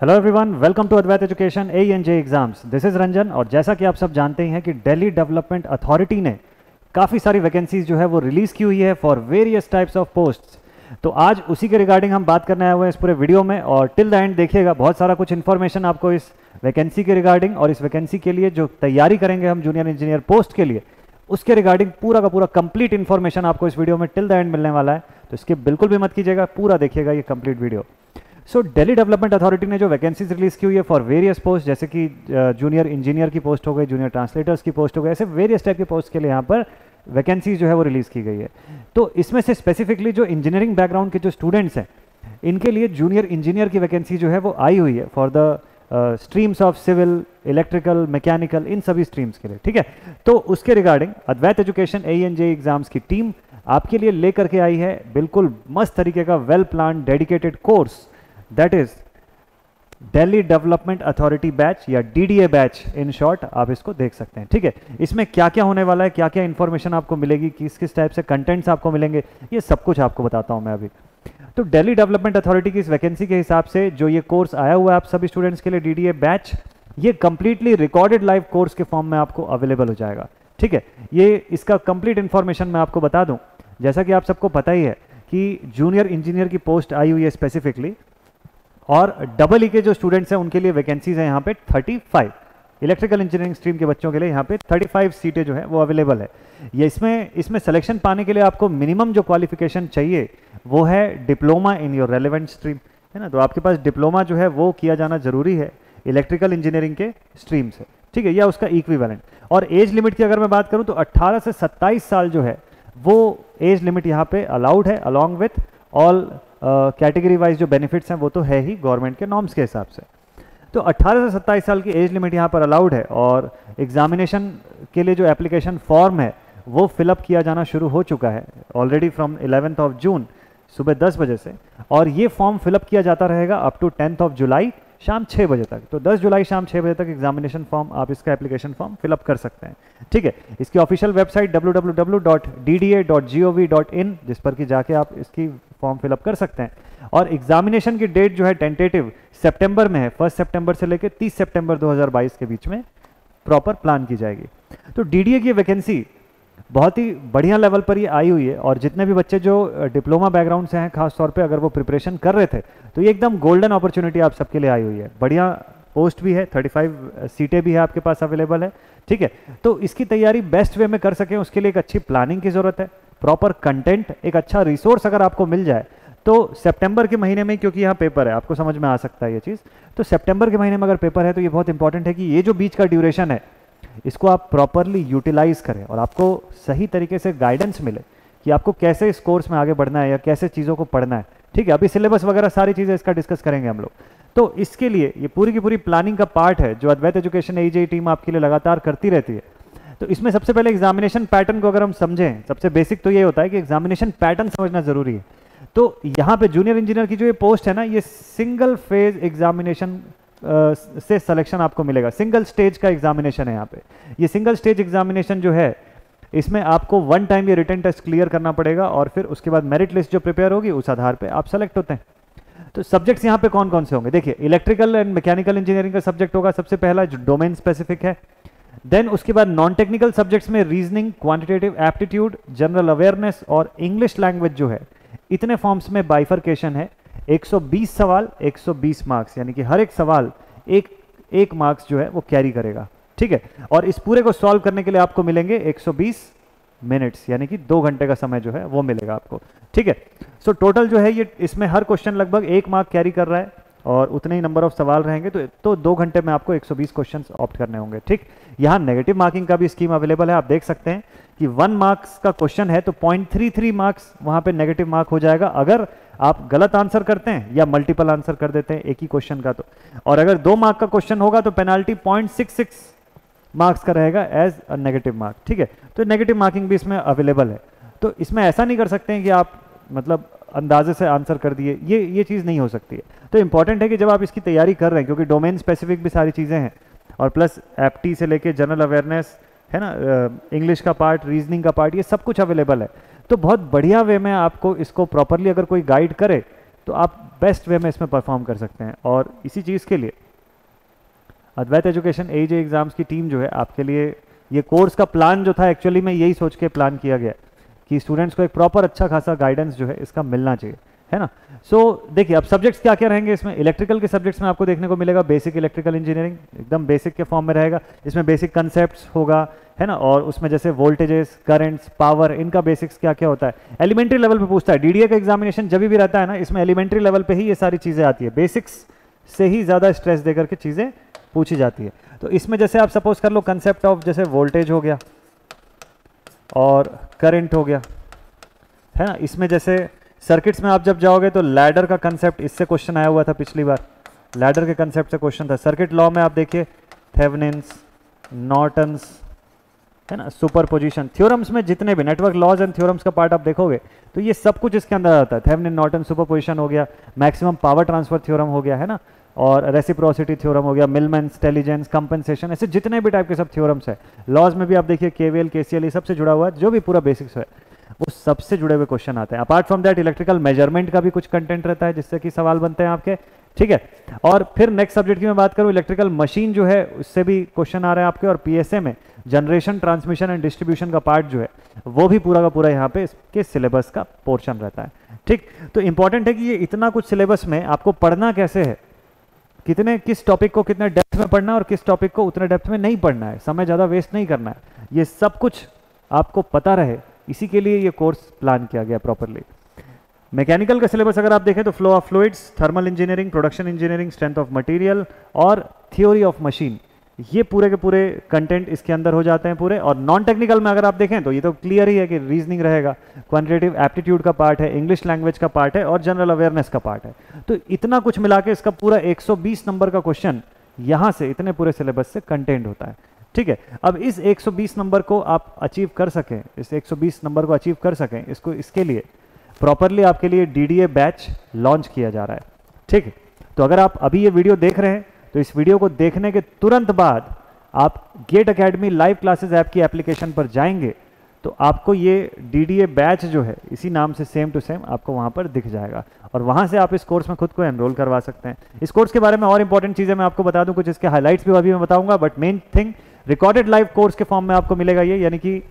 Hello everyone, welcome to Advait education ANJ exams. This is Ranjan. और जैसा कि आप सब जानते हैं कि दिल्ली डेवलपमेंट अथॉरिटी ने काफ़ी सारी वैकेंसीज जो है वो रिलीज़ की हुई है for various types of posts. तो आज उसी के रिगार्डिंग हम बात करने आए हुए हैं इस पूरे वीडियो में, और टिल द एंड देखिएगा, बहुत सारा कुछ इन्फॉर्मेशन आपको इस वैकेंसी के रिगार्डिंग और इस वैकेंसी के लिए जो तैयारी करेंगे हम जूनियर इंजीनियर पोस्ट के लिए, उसके रिगार्डिंग पूरा का पूरा कंप्लीट इन्फॉर्मेशन आपको इस वीडियो में टिल द एंड मिलने वाला है। तो स्किप बिल्कुल भी मत कीजिएगा, पूरा देखिएगा ये कंप्लीट वीडियो। सो दिल्ली डेवलपमेंट अथॉरिटी ने जो वैकेंसीज रिलीज की हुई है फॉर वेरियस पोस्ट, जैसे कि जूनियर इंजीनियर की पोस्ट हो गई, जूनियर ट्रांसलेटर्स की पोस्ट हो गई, ऐसे वेरियस टाइप की पोस्ट के लिए यहाँ पर वैकेंसीज जो है वो रिलीज़ की गई है। तो इसमें से स्पेसिफिकली जो इंजीनियरिंग बैकग्राउंड के जो स्टूडेंट्स हैं, इनके लिए जूनियर इंजीनियर की वैकेंसी जो है वो आई हुई है for the streams of civil, electrical, mechanical, इन सभी स्ट्रीम्स के लिए। ठीक है, तो उसके regarding Advait education ANJ exams की टीम आपके लिए लेकर के आई है बिल्कुल मस्त तरीके का well plan dedicated course, that is Delhi development authority batch या DDA बैच इन शॉर्ट, आप इसको देख सकते हैं। ठीक है, इसमें क्या क्या होने वाला है, क्या क्या इंफॉर्मेशन आपको मिलेगी, किस किस टाइप से कंटेंट्स आपको मिलेंगे, ये सब कुछ आपको बताता हूं मैं अभी। तो दिल्ली डेवलपमेंट अथॉरिटी की इस वैकेंसी के हिसाब से जो ये कोर्स आया हुआ है आप सभी स्टूडेंट्स के लिए DDA बैच, ये कंप्लीटली रिकॉर्डेड लाइव कोर्स के फॉर्म में आपको अवेलेबल हो जाएगा। ठीक है, ये इसका कंप्लीट इन्फॉर्मेशन मैं आपको बता दूं। जैसा कि आप सबको पता ही है कि जूनियर इंजीनियर की पोस्ट आई हुई है स्पेसिफिकली, और EE के जो स्टूडेंट्स हैं उनके लिए वैकेंसीज हैं यहाँ पे 35। इलेक्ट्रिकल इंजीनियरिंग स्ट्रीम के बच्चों के लिए यहाँ पे 35 सीटें जो है वो अवेलेबल है। ये इसमें सिलेक्शन पाने के लिए आपको मिनिमम जो क्वालिफिकेशन चाहिए वो है diploma in your relevant stream, है ना। तो आपके पास डिप्लोमा जो है वो किया जाना जरूरी है इलेक्ट्रिकल इंजीनियरिंग के स्ट्रीम से, ठीक है, या उसका इक्विवेलेंट। और एज लिमिट की अगर मैं बात करूँ तो 18 से 27 साल जो है वो एज लिमिट यहाँ पे अलाउड है, along with all category wise जो बेनिफिट्स हैं वो तो है ही गवर्नमेंट के नॉर्म्स के हिसाब से। तो 18 से 27 साल की एज लिमिट यहाँ पर अलाउड है, और एग्जामिनेशन के लिए जो एप्लीकेशन फॉर्म है वो फिलअप किया जाना शुरू हो चुका है ऑलरेडी फ्रॉम 11 जून सुबह 10 बजे से, और ये फॉर्म फिलअप किया जाता रहेगा अप टू 10 जुलाई शाम 6 बजे तक। तो 10 जुलाई शाम 6 बजे तक एग्जामिनेशन फॉर्म, आप इसका एप्लीकेशन फॉर्म फिलअप कर सकते हैं। ठीक है, इसकी ऑफिशियल वेबसाइट www.dda.gov.in, जिस पर कि जाके आप इसकी फॉर्म फिलअप कर सकते हैं। और एग्जामिनेशन की डेट जो है टेंटेटिव सितंबर में है, 1 सितंबर से लेकर 30 सितंबर 2022 के बीच में प्रॉपर प्लान की जाएगी। तो DDA की वैकेंसी बहुत ही बढ़िया लेवल पर ये आई हुई है, और जितने भी बच्चे जो डिप्लोमा बैकग्राउंड से हैं, खास तौर पे अगर वो प्रिपरेशन कर रहे थे, तो ये एकदम गोल्डन अपॉर्चुनिटी आप सबके लिए आई हुई है। बढ़िया पोस्ट भी है, 35 सीटें भी है आपके पास अवेलेबल है। ठीक है, तो इसकी तैयारी बेस्ट वे में कर सकें उसके लिए एक अच्छी प्लानिंग की ज़रूरत है, प्रॉपर कंटेंट, एक अच्छा रिसोर्स अगर आपको मिल जाए तो सितंबर के महीने में, क्योंकि यहाँ पेपर है, आपको समझ में आ सकता है ये चीज़, तो सितंबर के महीने में अगर पेपर है तो ये बहुत इंपॉर्टेंट है कि ये जो बीच का ड्यूरेशन है इसको आप प्रॉपरली यूटिलाइज करें और आपको सही तरीके से गाइडेंस मिले कि आपको कैसे इस कोर्स में आगे बढ़ना है या कैसे चीज़ों को पढ़ना है। ठीक है, अभी सिलेबस वगैरह सारी चीज़ें इसका डिस्कस करेंगे हम लोग। तो इसके लिए ये पूरी की पूरी प्लानिंग का पार्ट है जो अद्वैत एजुकेशन ANJ टीम आपके लिए लगातार करती रहती है। तो इसमें सबसे पहले एग्जामिनेशन पैटर्न को अगर हम समझें, सबसे बेसिक तो ये होता है कि एग्जामिनेशन पैटर्न समझना जरूरी है। तो यहाँ पे जूनियर इंजीनियर की जो ये पोस्ट है ना, ये सिंगल फेज एग्जामिनेशन से सिलेक्शन आपको मिलेगा। सिंगल स्टेज का एग्जामिनेशन है यहाँ पे। ये सिंगल स्टेज एग्जामिनेशन जो है, इसमें आपको 1 टाइम ये रिटन टेस्ट क्लियर करना पड़ेगा, और फिर उसके बाद मेरिट लिस्ट जो प्रिपेयर होगी उस आधार पे आप सेलेक्ट होते हैं। तो सब्जेक्ट्स यहाँ पे कौन कौन से होंगे, देखिए, इलेक्ट्रिकल एंड मैकेनिकल इंजीनियरिंग का सब्जेक्ट होगा सबसे पहला, जो डोमेन स्पेसिफिक है। देन उसके बाद नॉन टेक्निकल सब्जेक्ट्स में reasoning, quantitative aptitude, general awareness और इंग्लिश लैंग्वेज जो है, इतने फॉर्म्स में बाइफर्केशन है। 120 सवाल, 120 मार्क्स, यानी कि हर एक सवाल एक मार्क्स जो है वो कैरी करेगा। ठीक है, और इस पूरे को सॉल्व करने के लिए आपको मिलेंगे 120 मिनट्स, यानी कि 2 घंटे का समय जो है वो मिलेगा आपको। ठीक है, सो टोटल जो है ये, इसमें हर क्वेश्चन लगभग 1 मार्क कैरी कर रहा है, और उतने ही नंबर ऑफ सवाल रहेंगे, तो 2 घंटे में आपको 120 क्वेश्चन ऑप्ट करने होंगे। ठीक, यहाँ नेगेटिव मार्किंग का भी स्कीम अवेलेबल है। आप देख सकते हैं कि 1 मार्क्स का क्वेश्चन है तो 0.33 मार्क्स वहाँ पे नेगेटिव मार्क हो जाएगा अगर आप गलत आंसर करते हैं या मल्टीपल आंसर कर देते हैं एक ही क्वेश्चन का। तो और अगर 2 मार्क का क्वेश्चन होगा तो पेनाल्टी 0.66 मार्क्स का रहेगा एज अ नेगेटिव मार्क। ठीक है, तो नेगेटिव मार्किंग भी इसमें अवेलेबल है। तो इसमें ऐसा नहीं कर सकते हैं कि आप मतलब अंदाजे से आंसर कर दिए, ये चीज़ नहीं हो सकती है। तो इंपॉर्टेंट है कि जब आप इसकी तैयारी कर रहे हैं, क्योंकि डोमेन स्पेसिफिक भी सारी चीज़ें हैं, और प्लस एप्टी से लेके जनरल अवेयरनेस है ना, इंग्लिश का पार्ट, रीजनिंग का पार्ट, ये सब कुछ अवेलेबल है। तो बहुत बढ़िया वे में आपको इसको प्रॉपरली अगर कोई गाइड करे तो आप बेस्ट वे में इसमें परफॉर्म कर सकते हैं। और इसी चीज़ के लिए अद्वैत एजुकेशन AJ एग्ज़ाम्स की टीम जो है आपके लिए, ये कोर्स का प्लान जो था एक्चुअली में यही सोच के प्लान किया गया कि स्टूडेंट्स को एक प्रॉपर अच्छा खासा गाइडेंस जो है इसका मिलना चाहिए, है ना। सो देखिए अब सब्जेक्ट्स क्या क्या रहेंगे इसमें। इलेक्ट्रिकल के सब्जेक्ट्स में आपको देखने को मिलेगा बेसिक इलेक्ट्रिकल इंजीनियरिंग, एकदम बेसिक के फॉर्म में रहेगा। इसमें बेसिक कंसेप्ट्स होगा, है ना, और उसमें जैसे वोल्टेजेस, करंट्स, पावर, इनका बेसिक्स क्या क्या होता है एलिमेंट्री लेवल पे पूछता है। DDA का एग्जामिनेशन जब भी रहता है ना, इसमें एलिमेंट्री लेवल पे ही ये सारी चीज़ें आती है, बेसिक्स से ही ज़्यादा स्ट्रेस देकर के चीज़ें पूछी जाती है। तो इसमें जैसे आप सपोज कर लो कंसेप्ट ऑफ जैसे वोल्टेज हो गया और करंट हो गया, है ना। इसमें जैसे सर्किट्स में आप जब जाओगे तो लैडर का कंसेप्ट, इससे क्वेश्चन आया हुआ था पिछली बार, लैडर के कंसेप्ट से क्वेश्चन था। सर्किट लॉ में आप देखिए थेवेनिन्स, नॉर्टन्स, है ना, सुपरपोजिशन। थ्योरम्स में जितने भी नेटवर्क लॉज एंड थ्योरम्स का पार्ट आप देखोगे तो ये सब कुछ इसके अंदर आता है। थेवेनिन, नॉर्टन, सुपरपोजिशन हो गया, मैक्सिमम पावर ट्रांसफर थ्योरम हो गया, है ना, और रेसिप्रोसिटी थ्योरम हो गया, मिलमैन्स, टेलिजेंस, कंपनसेशन, ऐसे जितने भी टाइप के सब थ्योरम्स है। लॉज में भी आप देखिए KVL, KCL, ये सबसे जुड़ा हुआ है, जो भी पूरा बेसिक्स है वो सबसे जुड़े हुए क्वेश्चन आते हैं। Apart from that electrical measurement का भी कुछ कंटेंट रहता है जिससे कि सवाल बनते हैं आपके, ठीक है। और फिर नेक्स्ट सब्जेक्ट की मैं बात करूं, इलेक्ट्रिकल मशीन जो है उससे भी क्वेश्चन आ रहे हैं आपके। और PSA में जनरेशन, ट्रांसमिशन एंड डिस्ट्रीब्यूशन का पार्ट जो है वो भी पूरा का पूरा यहाँ पे इसके सिलेबस का पोर्शन रहता है, ठीक। तो इंपॉर्टेंट है कि ये इतना कुछ सिलेबस में आपको पढ़ना कैसे है, किस टॉपिक को कितने डेप्थ में पढ़ना है और किस टॉपिक को उतने डेप्थ में नहीं पढ़ना है, समय ज़्यादा वेस्ट नहीं करना है, ये सब कुछ आपको पता रहे, इसी के लिए ये कोर्स प्लान किया गया प्रॉपरली। मैकेनिकल का सिलेबस अगर आप देखें तो flow of fluids, thermal engineering, production engineering, strength of material और थ्योरी ऑफ मशीन, ये पूरे के पूरे कंटेंट इसके अंदर हो जाते हैं पूरे। और नॉन टेक्निकल में अगर आप देखें तो ये तो क्लियर ही है कि रीजनिंग रहेगा, क्वांटिटेटिव एप्टीट्यूड का पार्ट है, इंग्लिश लैंग्वेज का पार्ट है और जनरल अवेयरनेस का पार्ट है। तो इतना कुछ मिला के इसका पूरा 120 नंबर का क्वेश्चन यहाँ से इतने पूरे सिलेबस से कंटेंट होता है, ठीक है। अब इस 120 नंबर को आप अचीव कर सकें, इस 120 नंबर को अचीव कर सकें, इसके लिए प्रॉपरली आपके लिए DDA बैच लॉन्च किया जा रहा है, ठीक है। तो अगर आप अभी ये वीडियो देख रहे हैं तो इस वीडियो को देखने के तुरंत बाद आप GATE academy live classes app की एप्लीकेशन पर जाएंगे तो आपको ये DDA बैच जो है इसी नाम से सेम टू सेम आपको वहां पर दिख जाएगा और वहां से आप इस कोर्स में खुद को एनरोल करवा सकते हैं। इस कोर्स के बारे में और इंपॉर्टेंट चीजें मैं आपको बता दूं, कुछ इसके हाइलाइट्स भी अभी मैं बताऊंगा, but main thing recorded live course के फॉर्म में आपको मिलेगा ये, यानी कि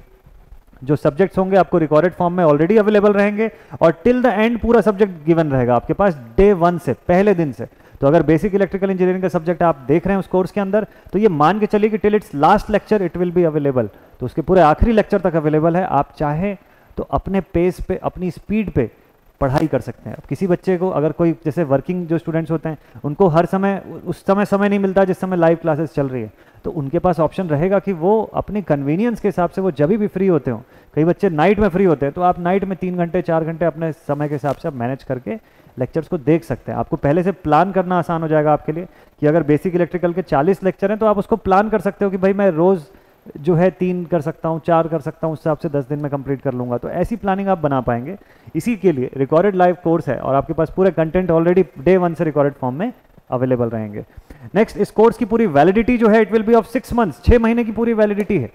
जो सब्जेक्ट्स होंगे आपको रिकॉर्डेड फॉर्म में ऑलरेडी अवेलेबल रहेंगे और टिल द एंड पूरा सब्जेक्ट गिवन रहेगा आपके पास डे 1 से, पहले दिन से। तो अगर बेसिक इलेक्ट्रिकल इंजीनियरिंग का सब्जेक्ट आप देख रहे हैं उस कोर्स के अंदर तो ये मान के चलिए कि till it's last lecture it will be available, तो उसके पूरे आखिरी लेक्चर तक अवेलेबल है। आप चाहें तो अपने पेस पे, अपनी स्पीड पे पढ़ाई कर सकते हैं। किसी बच्चे को अगर कोई जैसे वर्किंग जो स्टूडेंट्स होते हैं उनको हर समय उस समय नहीं मिलता जिस समय लाइव क्लासेस चल रही है, तो उनके पास ऑप्शन रहेगा कि वो अपने कन्वीनियंस के हिसाब से वो जब भी फ्री होते हो, कई बच्चे नाइट में फ्री होते हैं तो आप नाइट में 3 घंटे 4 घंटे अपने समय के हिसाब से आप मैनेज करके लेक्चर्स को देख सकते हैं। आपको पहले से प्लान करना आसान हो जाएगा आपके लिए कि अगर बेसिक इलेक्ट्रिकल के 40 लेक्चर हैं तो आप उसको प्लान कर सकते हो कि भाई मैं रोज़ जो है 3 कर सकता हूँ, 4 कर सकता हूँ, उस हिसाब से 10 दिन में कंप्लीट कर लूँगा। तो ऐसी प्लानिंग आप बना पाएंगे। इसी के लिए रिकॉर्डेड लाइव कोर्स है और आपके पास पूरे कंटेंट ऑलरेडी डे 1 से रिकॉर्डेड फॉर्म में अवेलेबल रहेंगे। नेक्स्ट, इस कोर्स की पूरी वैलिडिटी जो है it will be of 6 months, 6 महीने की पूरी वैलिडिटी है।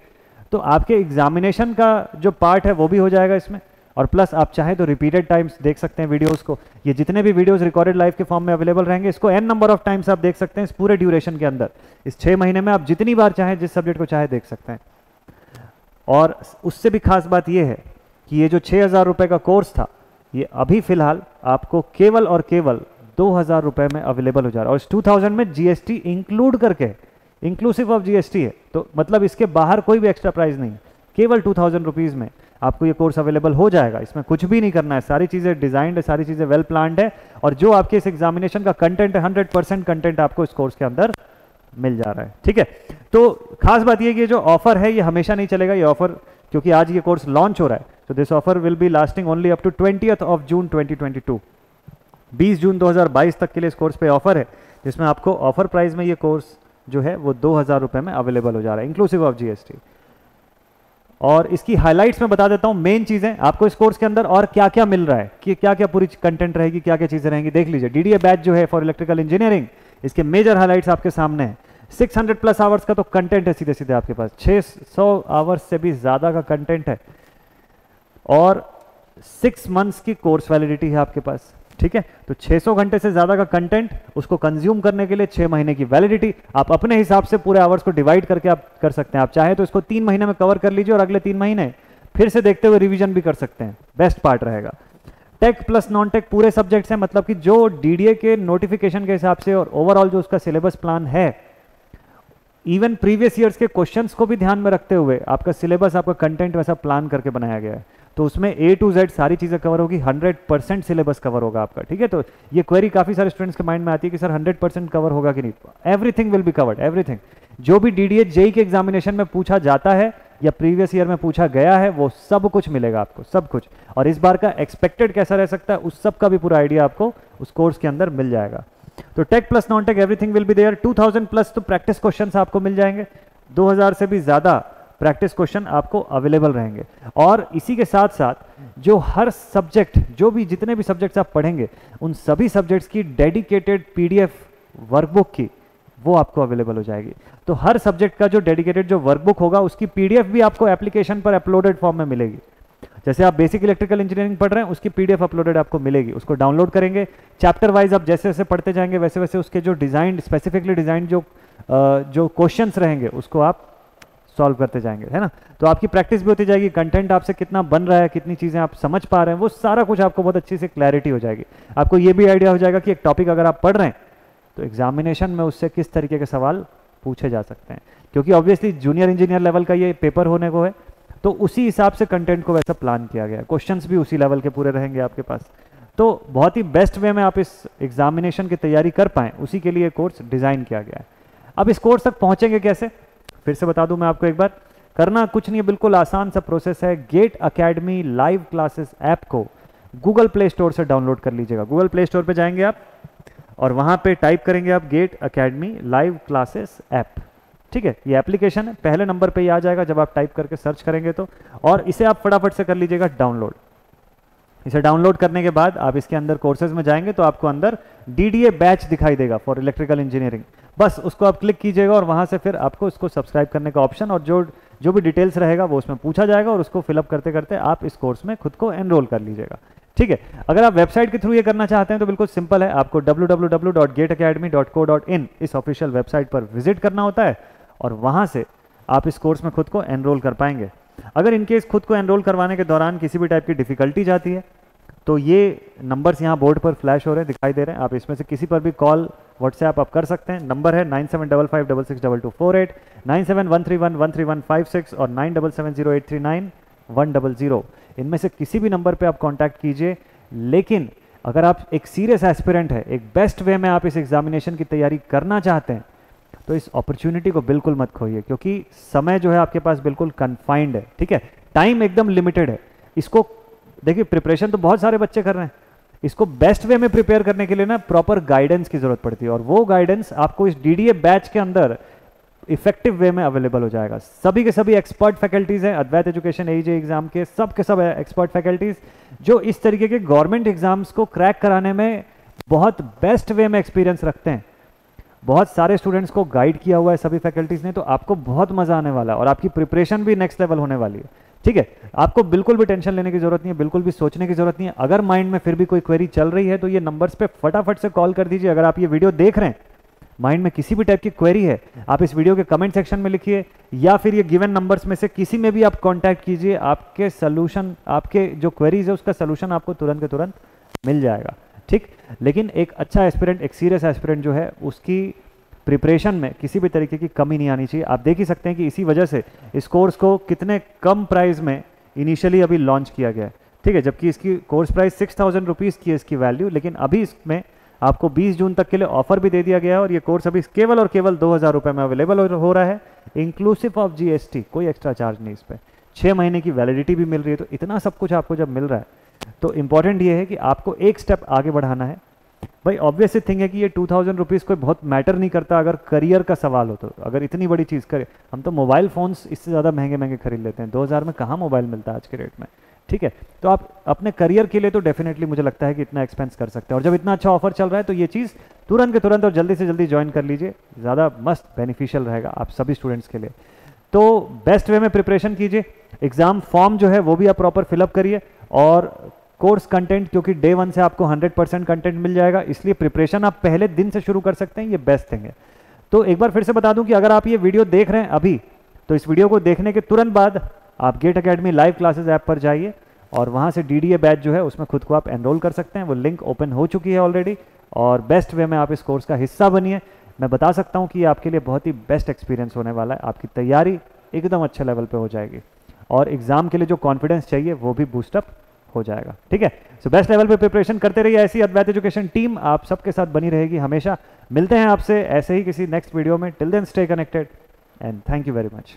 तो आपके एग्जामिनेशन का जो पार्ट है वो भी हो जाएगा इसमें, और प्लस आप चाहे तो रिपीटेड टाइम्स देख सकते हैं वीडियोस को। ये जितने भी वीडियोस रिकॉर्डेड लाइव के फॉर्म में अवेलेबल रहेंगे इसको n नंबर ऑफ टाइम्स आप देख सकते हैं इस पूरे ड्यूरेशन के अंदर। इस 6 महीने में आप जितनी बार चाहें, जिस सब्जेक्ट को चाहे देख सकते हैं। और उससे भी खास बात यह है कि ये जो 6,000 रुपये का कोर्स था ये अभी फिलहाल आपको केवल और केवल 2,000 रुपये में अवेलेबल हो जा रहा है, और इस 2,000 में GST इंक्लूड करके, इंक्लूसिव ऑफ GST है, तो मतलब इसके बाहर कोई भी एक्स्ट्रा प्राइस नहीं, केवल 2,000 रुपीज़ में आपको ये कोर्स अवेलेबल हो जाएगा। इसमें कुछ भी नहीं करना है, सारी चीज़ें डिजाइंड है, सारी चीज़ें वेल प्लान्ड है, और जो आपके इस एग्जामिनेशन का कंटेंट है 100% कंटेंट आपको इस कोर्स के अंदर मिल जा रहा है, ठीक है। तो खास बात ये कि जो ऑफर है ये हमेशा नहीं चलेगा, ये ऑफर क्योंकि आज ये कोर्स लॉन्च हो रहा है, तो this offer will be lasting only up to 20th of June 2022। 20 जून 2022 तक के लिए इस कोर्स पे ऑफर है, जिसमें आपको ऑफर प्राइस में ये कोर्स जो है वो 2,000 रुपये में अवेलेबल हो जा रहा है इंक्लूसिव ऑफ GST। और इसकी हाइलाइट्स में बता देता हूं, मेन चीजें आपको इस कोर्स के अंदर और क्या क्या मिल रहा है, कि क्या क्या पूरी कंटेंट रहेगी, क्या क्या चीजें रहेंगी, देख लीजिए। DDA बैच जो है फॉर इलेक्ट्रिकल इंजीनियरिंग, इसके मेजर हाइलाइट्स आपके सामने हैं। 600+ आवर्स का तो कंटेंट है सीधे सीधे आपके पास, 600 आवर्स से भी ज्यादा का कंटेंट है, और 6 मंथ्स की कोर्स वैलिडिटी है आपके पास, ठीक है। तो 600 घंटे से ज़्यादा का कंटेंट, उसको कंज्यूम करने के लिए 6 महीने की वैलिडिटी। आप अपने हिसाब से पूरे आवर्स को डिवाइड करके आप कर सकते हैं। आप चाहे तो इसको 3 महीने में कवर कर लीजिए और अगले 3 महीने फिर से देखते हुए रिवीजन भी कर सकते हैं, बेस्ट पार्ट रहेगा। टेक प्लस नॉन टेक पूरे सब्जेक्ट्स हैं, मतलब कि जो डीडीए के नोटिफिकेशन के हिसाब से और ओवरऑल जो उसका सिलेबस प्लान है, इवन प्रीवियस ईयर्स के क्वेश्चंस को भी ध्यान में रखते हुए आपका सिलेबस, आपका कंटेंट वैसा प्लान करके बनाया गया है। तो उसमें A to Z सारी चीज़ें कवर होगी, 100% सिलेबस कवर होगा आपका, ठीक है। तो ये क्वेरी काफ़ी सारे स्टूडेंट्स के माइंड में आती है कि सर 100% कवर होगा कि नहीं। Everything will be covered, everything. जो भी डीडीए जेई के एग्जामिनेशन में पूछा जाता है या प्रीवियस ईयर में पूछा गया है, वो सब कुछ मिलेगा आपको, सब कुछ। और इस बार का एक्सपेक्टेड कैसा रह सकता है, उस सब का भी पूरा आइडिया आपको उस कोर्स के अंदर मिल जाएगा। तो tech plus non tech everything will be there. 2000 plus तो प्रैक्टिस क्वेश्चंस आपको मिल जाएंगे, 2000 से भी ज़्यादा प्रैक्टिस क्वेश्चन आपको अवेलेबल रहेंगे। और इसी के साथ साथ जो हर सब्जेक्ट, जो भी जितने भी सब्जेक्ट्स आप पढ़ेंगे, उन सभी सब्जेक्ट्स की डेडिकेटेड पीडीएफ वर्कबुक की वो आपको अवेलेबल हो जाएगी। तो हर सब्जेक्ट का जो डेडिकेटेड जो वर्कबुक होगा, उसकी पीडीएफ भी आपको एप्लीकेशन पर अपलोडेड फॉर्म में मिलेगी। जैसे आप बेसिक इलेक्ट्रिकल इंजीनियरिंग पढ़ रहे हैं, उसकी पीडीएफ अपलोडेड आपको मिलेगी, उसको डाउनलोड करेंगे। चैप्टर वाइज आप जैसे जैसे पढ़ते जाएंगे वैसे वैसे उसके जो डिजाइन, स्पेसिफिकली डिजाइन जो क्वेश्चंस रहेंगे, उसको आप सॉल्व करते जाएंगे, है ना। तो आपकी प्रैक्टिस भी होती जाएगी, कंटेंट आपसे कितना बन रहा है, कितनी चीज़ें आप समझ पा रहे हैं, वो सारा कुछ आपको बहुत अच्छी से क्लैरिटी हो जाएगी। आपको ये भी आइडिया हो जाएगा कि एक टॉपिक अगर आप पढ़ रहे हैं तो एग्जामिनेशन में उससे किस तरीके के सवाल पूछे जा सकते हैं, क्योंकि ऑब्वियसली जूनियर इंजीनियर लेवल का ये पेपर होने को है, तो उसी हिसाब से कंटेंट को वैसा प्लान किया गया है। क्वेश्चंस भी उसी लेवल के पूरे रहेंगे आपके पास। तो बहुत ही बेस्ट वे में आप इस एग्जामिनेशन की तैयारी कर पाएँ, उसी के लिए कोर्स डिज़ाइन किया गया है। अब इस कोर्स तक पहुँचेंगे कैसे, फिर से बता दूं मैं आपको एक बार। करना कुछ नहीं है, बिल्कुल आसान सा प्रोसेस है। GATE academy live classes app को गूगल प्ले स्टोर से डाउनलोड कर लीजिएगा। गूगल प्ले स्टोर पे जाएंगे आप और वहां पे टाइप करेंगे आप GATE academy live classes app, ठीक है। ये एप्लीकेशन है, पहले नंबर पे ही आ जाएगा जब आप टाइप करके सर्च करेंगे तो। और इसे आप फटाफट से कर लीजिएगा डाउनलोड। इसे डाउनलोड करने के बाद आप इसके अंदर कोर्सेज में जाएंगे तो आपको अंदर डीडीए बैच दिखाई देगा फॉर इलेक्ट्रिकल इंजीनियरिंग, बस उसको आप क्लिक कीजिएगा और वहां से फिर आपको इसको सब्सक्राइब करने का ऑप्शन और जो भी डिटेल्स रहेगा वो उसमें पूछा जाएगा और उसको फिलअप करते करते आप इस कोर्स में खुद को एनरोल कर लीजिएगा, ठीक है। अगर आप वेबसाइट के थ्रू ये करना चाहते हैं तो बिल्कुल सिंपल है, आपको www.gateacademy.co.in इस ऑफिशियल वेबसाइट पर विजिट करना होता है और वहां से आप इस कोर्स में खुद को एनरोल कर पाएंगे। अगर इनकेस खुद को एनरोल करवाने के दौरान किसी भी टाइप की डिफिकल्टी जाती है तो ये नंबर्स यहाँ बोर्ड पर फ्लैश हो रहे हैं, दिखाई दे रहे हैं, आप इसमें से किसी पर भी कॉल व्हाट्सएप आप कर सकते हैं। नंबर है 9755662248, 9713113156 और 9770839100। इनमें से किसी भी नंबर पे आप कांटेक्ट कीजिए। लेकिन अगर आप एक सीरियस एस्पिरेंट है, एक बेस्ट वे में आप इस एग्जामिनेशन की तैयारी करना चाहते हैं तो इस अपॉर्चुनिटी को बिल्कुल मत खोइए, क्योंकि समय जो है आपके पास बिल्कुल कन्फाइंड है, ठीक है। टाइम एकदम लिमिटेड है। इसको देखिए, प्रिपरेशन तो बहुत सारे बच्चे कर रहे हैं, इसको बेस्ट वे में प्रिपेयर करने के लिए ना प्रॉपर गाइडेंस की जरूरत पड़ती है और वो गाइडेंस आपको इस डीडीए बैच के अंदर इफेक्टिव वे में अवेलेबल हो जाएगा। सभी के सभी एक्सपर्ट फैकल्टीज हैं अद्वैत एजुकेशन एईजे एग्जाम के, सब के सब एक्सपर्ट फैकल्टीज जो इस तरीके के गवर्नमेंट एग्जाम्स को क्रैक कराने में बहुत बेस्ट वे में एक्सपीरियंस रखते हैं। बहुत सारे स्टूडेंट्स को गाइड किया हुआ है सभी फैकल्टीज ने, तो आपको बहुत मजा आने वाला है और आपकी प्रिपरेशन भी नेक्स्ट लेवल होने वाली है, ठीक है। आपको बिल्कुल भी टेंशन लेने की जरूरत नहीं है, बिल्कुल भी सोचने की जरूरत नहीं है। अगर माइंड में फिर भी कोई क्वेरी चल रही है तो ये नंबर्स पे फटाफट से कॉल कर दीजिए। अगर आप ये वीडियो देख रहे हैं, माइंड में किसी भी टाइप की क्वेरी है, आप इस वीडियो के कमेंट सेक्शन में लिखिए या फिर ये गिवन नंबर्स में से किसी में भी आप कांटेक्ट कीजिए। आपके सोल्यूशन, आपके जो क्वेरीज है उसका सोल्यूशन आपको तुरंत के तुरंत मिल जाएगा, ठीक। लेकिन एक अच्छा एस्पिरेंट, एक सीरियस एस्पिरेंट जो है, उसकी प्रिपरेशन में किसी भी तरीके की कमी नहीं आनी चाहिए। आप देख ही सकते हैं कि इसी वजह से इस कोर्स को कितने कम प्राइस में इनिशियली अभी लॉन्च किया गया है, ठीक है। जबकि इसकी कोर्स प्राइस 6000 रुपीज़ की है इसकी वैल्यू, लेकिन अभी इसमें आपको 20 जून तक के लिए ऑफर भी दे दिया गया है और ये कोर्स अभी केवल और केवल 2000 रुपये में अवेलेबल हो रहा है, इंक्लूसिव ऑफ जीएसटी। कोई एक्स्ट्रा चार्ज नहीं इस पर। 6 महीने की वैलिडिटी भी मिल रही है। तो इतना सब कुछ आपको जब मिल रहा है तो इंपॉर्टेंट ये है कि आपको एक स्टेप आगे बढ़ाना है। भाई ऑब्वियस थिंग है कि ये 2000 रुपीज़ कोई बहुत मैटर नहीं करता अगर करियर का सवाल हो तो। अगर इतनी बड़ी चीज़ करे, हम तो मोबाइल फ़ोन्स इससे ज़्यादा महंगे महंगे खरीद लेते हैं, 2000 में कहाँ मोबाइल मिलता है आज के रेट में, ठीक है। तो आप अपने करियर के लिए तो डेफिनेटली मुझे लगता है कि इतना एक्सपेंस कर सकते हैं और जब इतना अच्छा ऑफर चल रहा है तो ये चीज़ तुरंत के तुरंत और जल्दी से जल्दी ज्वाइन कर लीजिए, ज़्यादा मस्त बेनिफिशियल रहेगा आप सभी स्टूडेंट्स के लिए। तो बेस्ट वे में प्रिपरेशन कीजिए। एग्ज़ाम फॉर्म जो है वो भी आप प्रॉपर फिलअप करिए और कोर्स कंटेंट, क्योंकि डे 1 से आपको 100% कंटेंट मिल जाएगा, इसलिए प्रिपरेशन आप पहले दिन से शुरू कर सकते हैं, ये बेस्ट थिंग है। तो एक बार फिर से बता दूं कि अगर आप ये वीडियो देख रहे हैं अभी, तो इस वीडियो को देखने के तुरंत बाद आप GATE academy live classes app पर जाइए और वहाँ से DDA बैच जो है उसमें खुद को आप एनरोल कर सकते हैं। वो लिंक ओपन हो चुकी है ऑलरेडी, और बेस्ट वे में आप इस कोर्स का हिस्सा बनिए। मैं बता सकता हूँ कि ये आपके लिए बहुत ही बेस्ट एक्सपीरियंस होने वाला है, आपकी तैयारी एकदम अच्छे लेवल पे हो जाएगी और एग्जाम के लिए जो कॉन्फिडेंस चाहिए वो भी बूस्टअप हो जाएगा। ठीक है, सो बेस्ट लेवल पे प्रिपरेशन करते रहिए। ऐसी अद्वैत एजुकेशन टीम आप सबके साथ बनी रहेगी हमेशा। मिलते हैं आपसे ऐसे ही किसी नेक्स्ट वीडियो में। Till then stay connected and thank you very much.